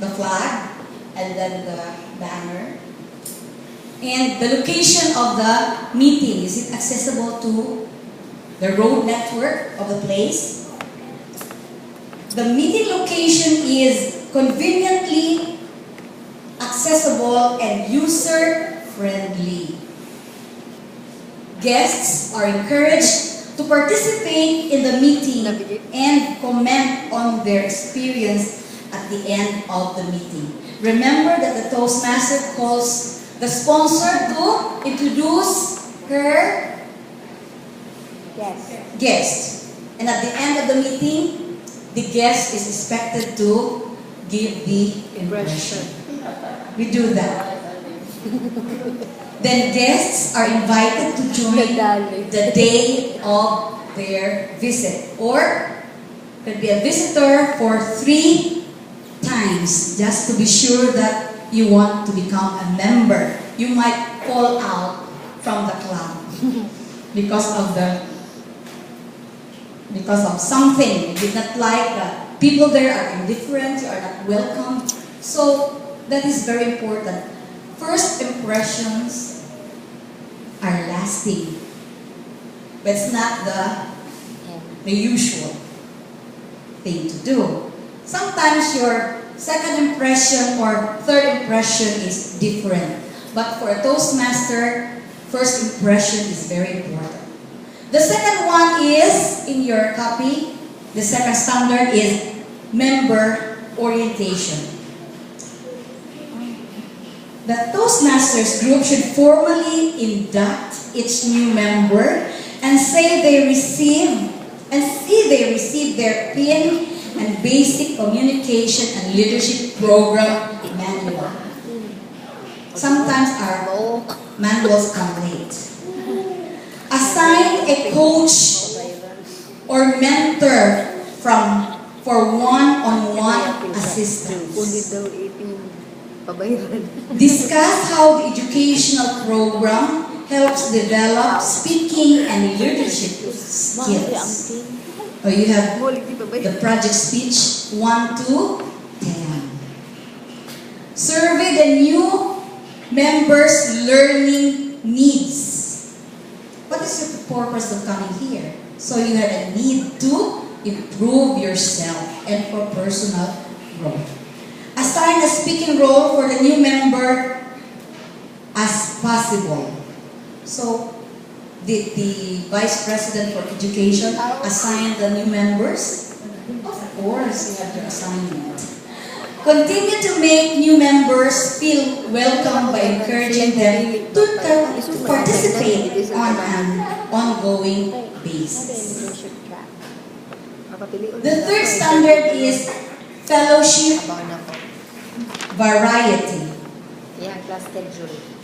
the flag, and then the banner. And the location of the meeting, is it accessible to the road network of the place? The meeting location is conveniently accessible and user-friendly. Guests are encouraged to participate in the meeting and comment on their experience at the end of the meeting. Remember that the Toastmaster calls the sponsor to introduce her guest. And at the end of the meeting, the guest is expected to give the impression. We do that. Then guests are invited to join the day of their visit. Or could be a visitor for 3 times, just to be sure that you want to become a member. You might fall out from the club because of something you did not like. People there are indifferent, you are not welcome. So that is very important. First impressions are lasting, but it's not the usual thing to do. Sometimes your second impression or third impression is different. But for a Toastmaster, first impression is very important. The second one is, in your copy, the second standard is member orientation. The Toastmasters group should formally induct each new member and see they receive their PIN and basic communication and leadership program manual. Sometimes our manuals come late. Assign a coach or mentor for one-on-one assistance. Discuss how the educational program helps develop speaking and leadership skills. Or you have the project speech 1 to 10. Survey the new members' learning needs. What is your purpose of coming here? So you have a need to improve yourself and for personal growth. Assign a speaking role for the new member as possible. So did the Vice President for Education assign the new members? Of course, you have to assign it. Continue to make new members feel welcome by encouraging them to participate on an ongoing basis. The third standard is fellowship variety.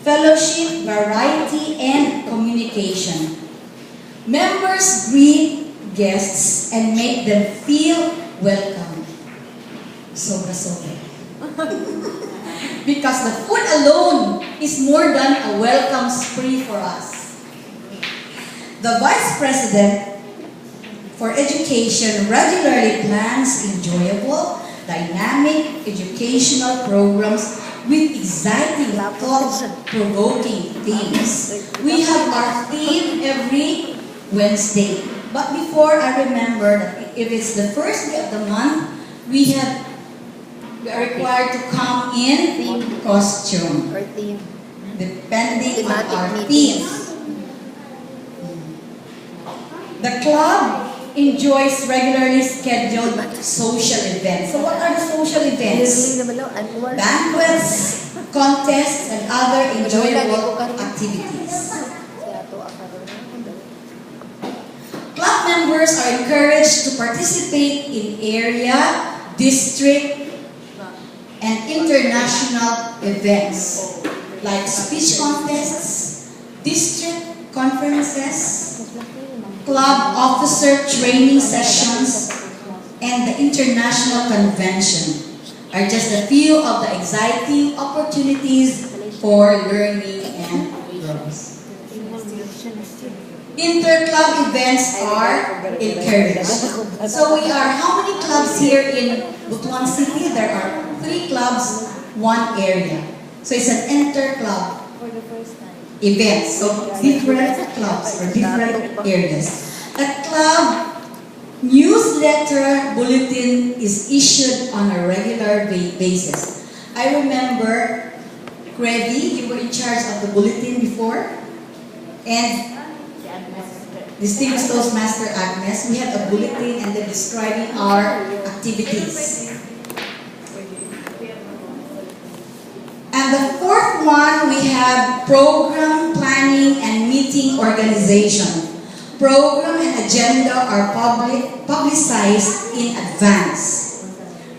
Fellowship, variety, and communication. Members greet guests and make them feel welcome. Sobra-sobra. Because the food alone is more than a welcome spree for us. The Vice President for Education regularly plans enjoyable, dynamic educational programs with exciting, thought-provoking themes. We have our theme every Wednesday. But before, I remember that if it's the first day of the month, we are required to come in costume, depending on our theme. The club enjoys regularly scheduled social events. So what are the social events? Banquets, contests, and other enjoyable activities. Club members are encouraged to participate in area, district, and international events like speech contests, district conferences, club officer training sessions, and the international convention are just a few of the exciting opportunities for learning and growth. Inter-club events are encouraged. So we are, how many clubs here in Butuan City? There are 3 clubs, 1 area. So it's an inter-club For the first time. event. So different clubs or different areas. A club newsletter bulletin is issued on a regular basis. I remember, Grady, you were in charge of the bulletin before. And distinguished Toastmaster Agnes, we had a bulletin and then describing our activities. And the 4th one, we have program planning and meeting organization. Program and agenda are publicized in advance.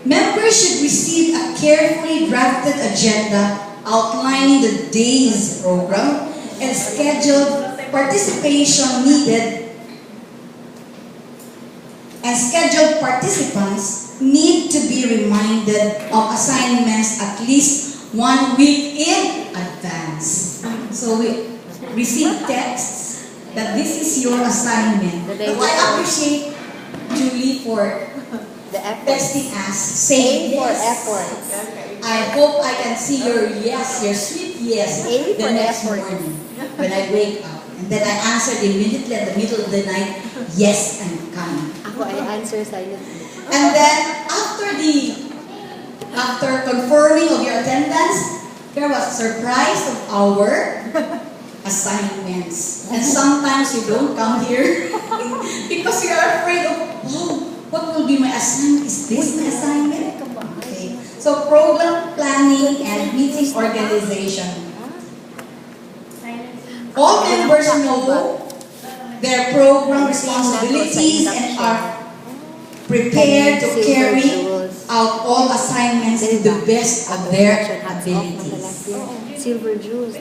Members should receive a carefully drafted agenda outlining the day's program and scheduled participation needed, and scheduled participants need to be reminded of assignments at least 1 week in advance. So we receive texts that this is your assignment. But I appreciate Julie for The effort. texting us, saying A for yes. effort. I hope I can see your yes, your sweet yes, A the for next effort. morning when I wake up. And then I answered immediately at the middle of the night, yes, I'm coming. Ako ay answer silently. And then after confirming of your attendance, there was surprise of our assignments. And sometimes you don't come here because you are afraid of, oh, what will be my assignment? Is this my assignment? Okay. So program planning and meeting organization. All members know their program responsibilities and are prepared to carry out all assignments to the best of their abilities. Silver juice.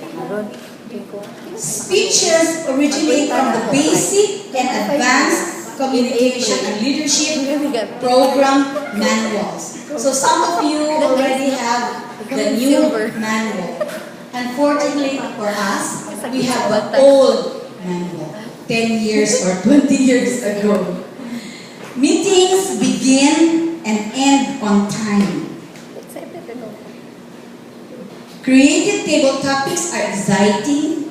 Speeches originate from the basic and advanced communication and leadership program manuals. So some of you already have the new manual. Unfortunately for us, we have the old manual, 10 years or 20 years ago. Meetings begin and end on time. Creative table topics are exciting.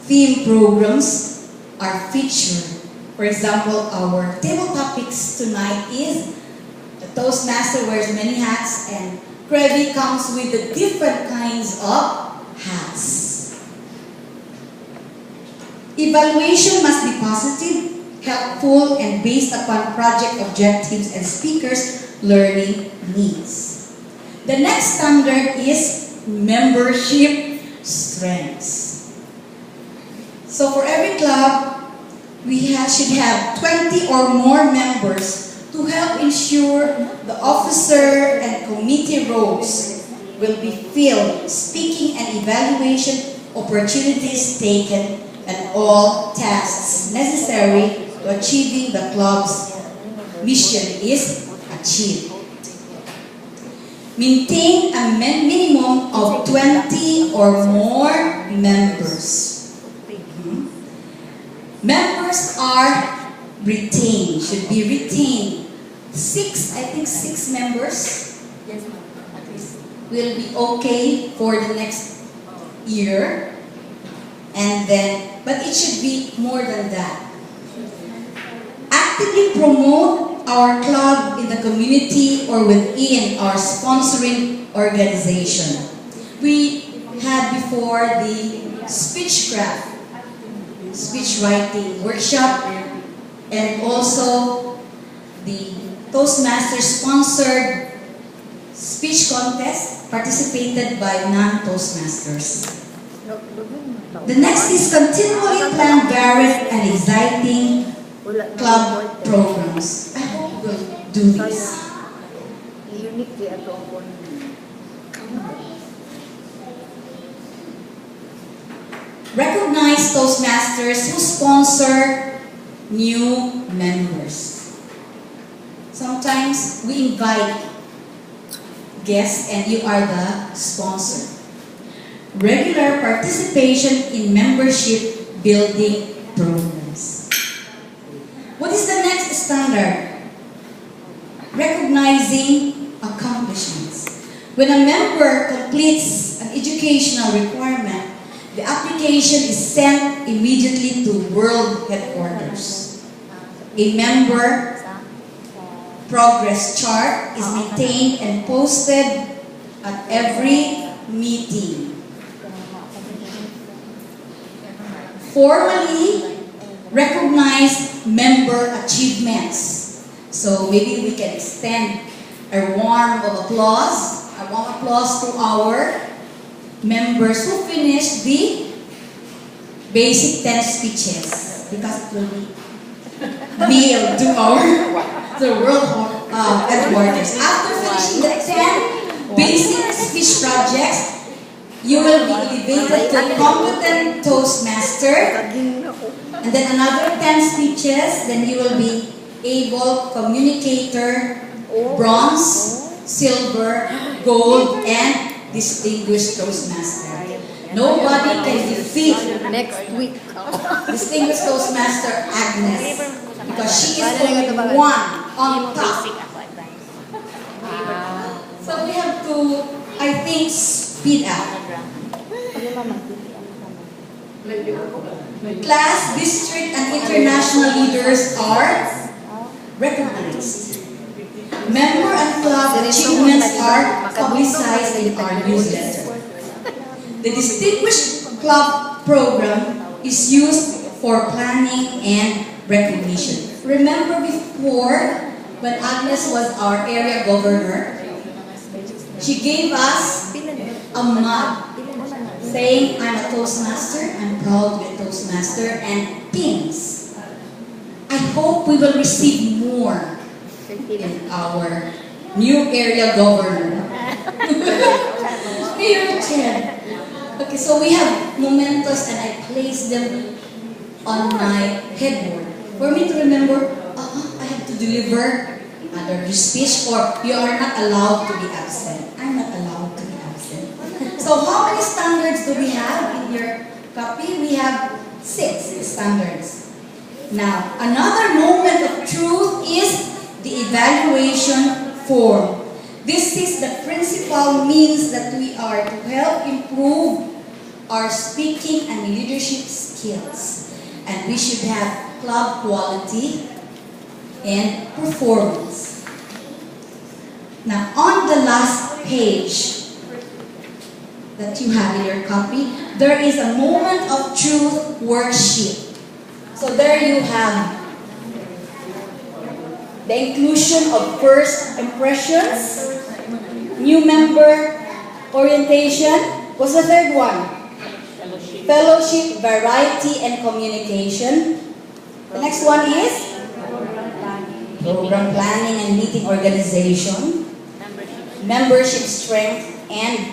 Theme programs are featured. For example, our table topics tonight is the Toastmaster wears many hats and Crevy comes with the different kinds of hats. Evaluation must be positive, helpful, and based upon project objectives and speakers' learning needs. The next standard is membership strengths. So for every club, we should have 20 or more members to help ensure the officer and committee roles will be filled, speaking and evaluation opportunities taken, and all tasks necessary to achieving the club's mission is achieved. Maintain a minimum of 20 or more members. Members are retained, should be retained. I think six members will be okay for the next year. And then, but it should be more than that. Actively promote our club in the community or within our sponsoring organization. We had before the speech writing workshop, and also the Toastmasters sponsored speech contest participated by non-Toastmasters. The next is continually plan varied and exciting club programs. I hope we'll do this. Recognize Toastmasters who sponsor new members. Sometimes we invite guests and you are the sponsor. Regular participation in membership building programs. What is the next standard? Recognizing accomplishments. When a member completes an educational requirement, the application is sent immediately to World Headquarters. A member progress chart is maintained and posted at every meeting. Formally recognize member achievements. So maybe we can extend a warm applause to our members who finished the basic 10 speeches, because it will be mailed to the World Headquarters. After finishing the 10 basic speech projects, you will be elevated to competent Toastmaster, and then another 10 speeches, then you will be able communicator, bronze, silver, gold, and distinguished Toastmaster. Nobody can defeat Next week. distinguished Toastmaster Agnes, because she is the one on top. So we have to, I think, speed up. Class, district, and international leaders are recognized. Member and club achievements are publicized in our newsletter. The Distinguished Club program is used for planning and recognition. Remember before, when Agnes was our area governor, she gave us a mug saying, "I'm a Toastmaster, I'm proud to be a Toastmaster," and pins. I hope we will receive more in our new area governor. Mayor Chen. Okay, so we have mementos and I place them on my headboard for me to remember, I have to deliver another speech, or you are not allowed to be absent. I'm not allowed to be absent. So how many standards do we have in your copy? We have 6 standards. Now, another moment of truth is the evaluation form. This is the principal means that we are to help improve our speaking and leadership skills. And we should have club quality and performance. Now, on the last page that you have in your copy, there is a moment of truth worksheet. So there you have the inclusion of first impressions, new member orientation. What's the third one? Fellowship, variety, and communication. The next one is program planning and meeting organization, membership strength, and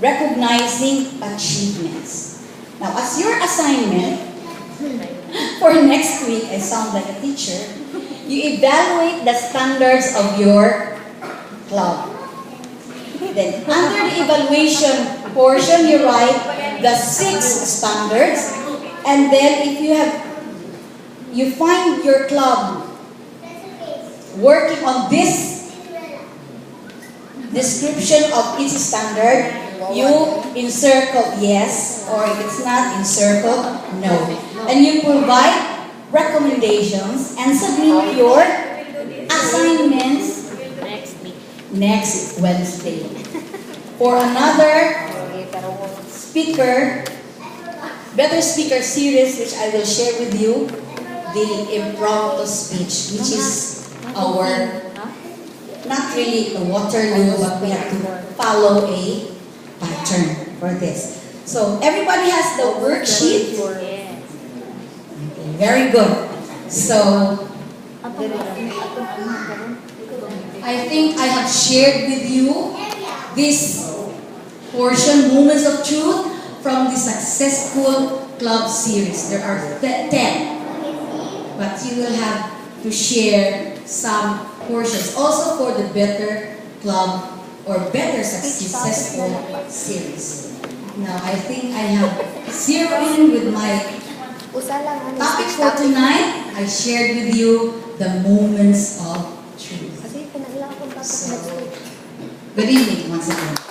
recognizing achievements. Now, as your assignment for next week, I sound like a teacher, you evaluate the standards of your club. Then, under the evaluation portion, you write the 6 standards, and then if you find your club working on this description of each standard, you encircle yes, or if it's not, encircle no. And you provide recommendations and submit your assignments next Wednesday. For another better speaker series, which I will share with you, the impromptu speech, which is our, not really a Waterloo, but we have to follow a pattern for this. So everybody has the worksheet. Okay, very good. So I think I have shared with you this portion, Moments of Truth, from the Successful Club series. There are 10, but you will have to share some portions also for the Better Club or Better Successful series. Now, I think I have zeroed in with my topic for tonight. I shared with you the moments of truth. So, Good evening once again.